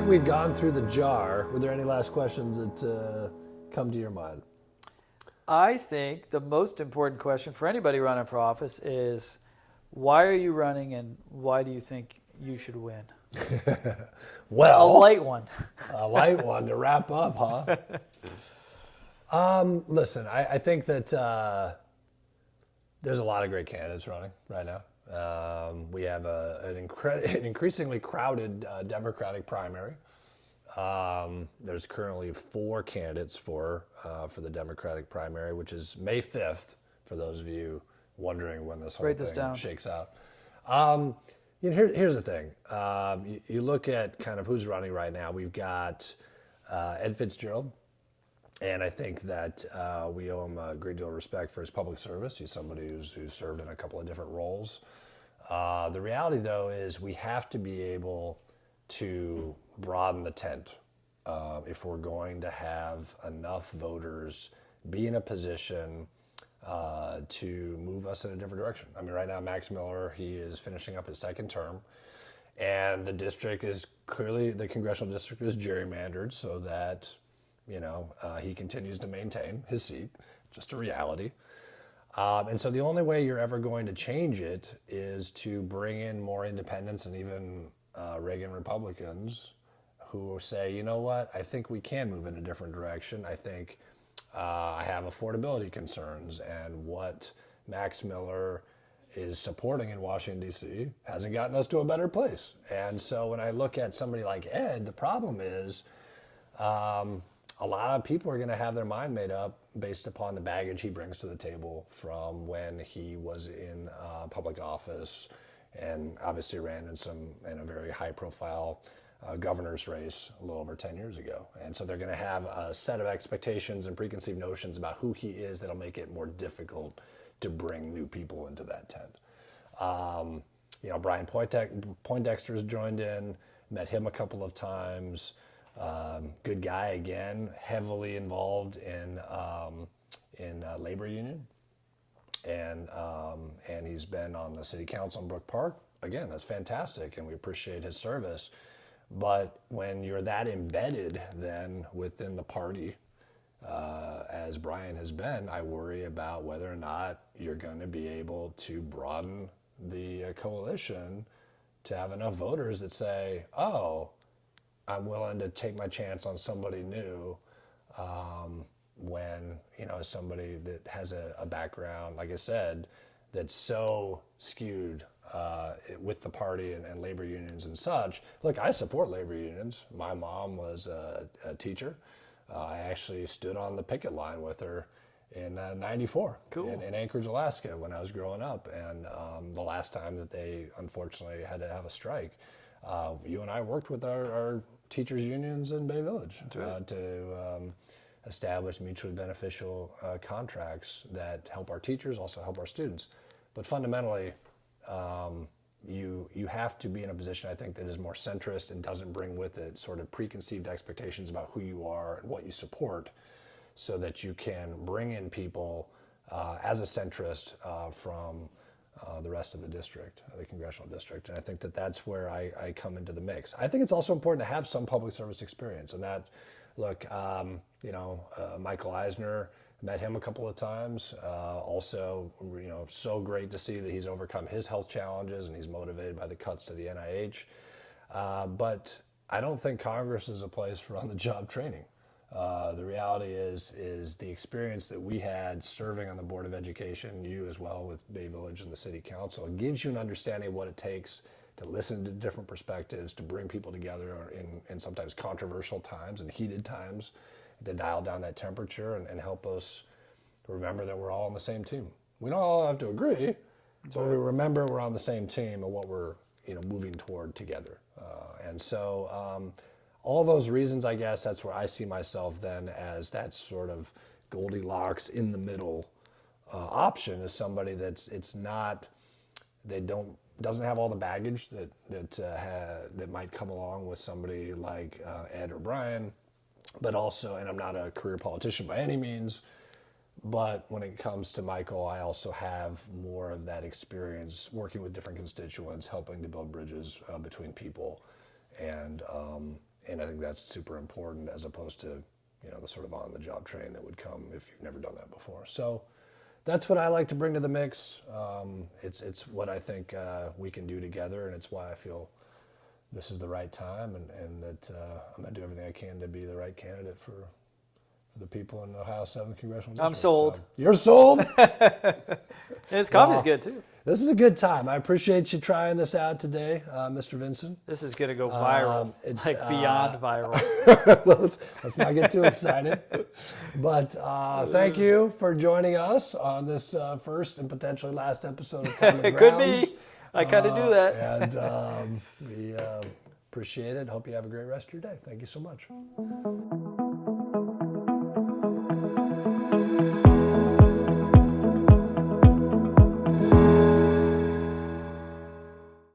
that we've gone through the jar, were there any last questions that come to your mind? I think the most important question for anybody running for office is, why are you running and why do you think you should win? Well, a light one. A light one to wrap up, huh? Listen, I think that there's a lot of great candidates running right now. We have an increasingly crowded Democratic primary. There's currently 4 candidates for the Democratic primary, which is May 5th, for those of you wondering when this whole thing shakes out. Here's the thing. You look at kind of who's running right now. We've got Ed Fitzgerald, and I think that we owe him a great deal of respect for his public service. He's somebody who's served in a couple of different roles. The reality, though, is we have to be able to broaden the tent if we're going to have enough voters be in a position to move us in a different direction. I mean, right now, Max Miller, he is finishing up his 2nd term, and the district is clearly, the congressional district is gerrymandered so that, he continues to maintain his seat, just a reality. And so the only way you're ever going to change it is to bring in more independents and even Reagan Republicans who say, you know what, I think we can move in a different direction. I think I have affordability concerns, and what Max Miller is supporting in Washington, D.C. hasn't gotten us to a better place. And so when I look at somebody like Ed, the problem is a lot of people are going to have their mind made up based upon the baggage he brings to the table from when he was in public office and obviously ran in a very high-profile governor's race a little over 10 years ago. And so they're going to have a set of expectations and preconceived notions about who he is that'll make it more difficult to bring new people into that tent. Brian Poindexter's joined in, met him a couple of times. Good guy again, heavily involved in labor union, and he's been on the city council in Brook Park. Again, that's fantastic, and we appreciate his service. But when you're that embedded then within the party, as Brian has been, I worry about whether or not you're going to be able to broaden the coalition to have enough voters that say, oh, I'm willing to take my chance on somebody new when, as somebody that has a background, like I said, that's so skewed with the party and labor unions and such. Look, I support labor unions. My mom was a teacher. I actually stood on the picket line with her in '94 in Anchorage, Alaska when I was growing up. And the last time that they unfortunately had to have a strike, you and I worked with our teachers unions in Bay Village to establish mutually beneficial contracts that help our teachers, also help our students. But fundamentally, you have to be in a position, I think, that is more centrist and doesn't bring with it sort of preconceived expectations about who you are and what you support, so that you can bring in people as a centrist from the rest of the district, the congressional district. And I think that that's where I come into the mix. I think it's also important to have some public service experience. And that, look, Michael Eisner, met him a couple of times. Also, so great to see that he's overcome his health challenges and he's motivated by the cuts to the NIH. But I don't think Congress is a place for on-the-job training. The reality is the experience that we had serving on the Board of Education, you as well with Bay Village and the City Council, it gives you an understanding of what it takes to listen to different perspectives, to bring people together in sometimes controversial times and heated times, to dial down that temperature and help us remember that we're all on the same team. We don't all have to agree, but we remember we're on the same team and what we're moving toward together. And so all those reasons, I guess, that's where I see myself then as that sort of Goldilocks in the middle option, is somebody doesn't have all the baggage that might come along with somebody like Ed or Brian, but also, and I'm not a career politician by any means, but when it comes to Michael, I also have more of that experience working with different constituents, helping to build bridges between people, and And I think that's super important as opposed to, the sort of on-the-job training that would come if you've never done that before. So that's what I like to bring to the mix. It's what I think we can do together, and it's why I feel this is the right time, and that I'm going to do everything I can to be the right candidate for the people in the Ohio 7th Congressional District. I'm sold. So, you're sold? And his coffee's good too. This is a good time. I appreciate you trying this out today, Mr. Vincent. This is going to go viral, It's beyond viral. let's not get too excited. But thank you for joining us on this first and potentially last episode of Common It Grounds. could be. I kind of do that. And we appreciate it. Hope you have a great rest of your day. Thank you so much.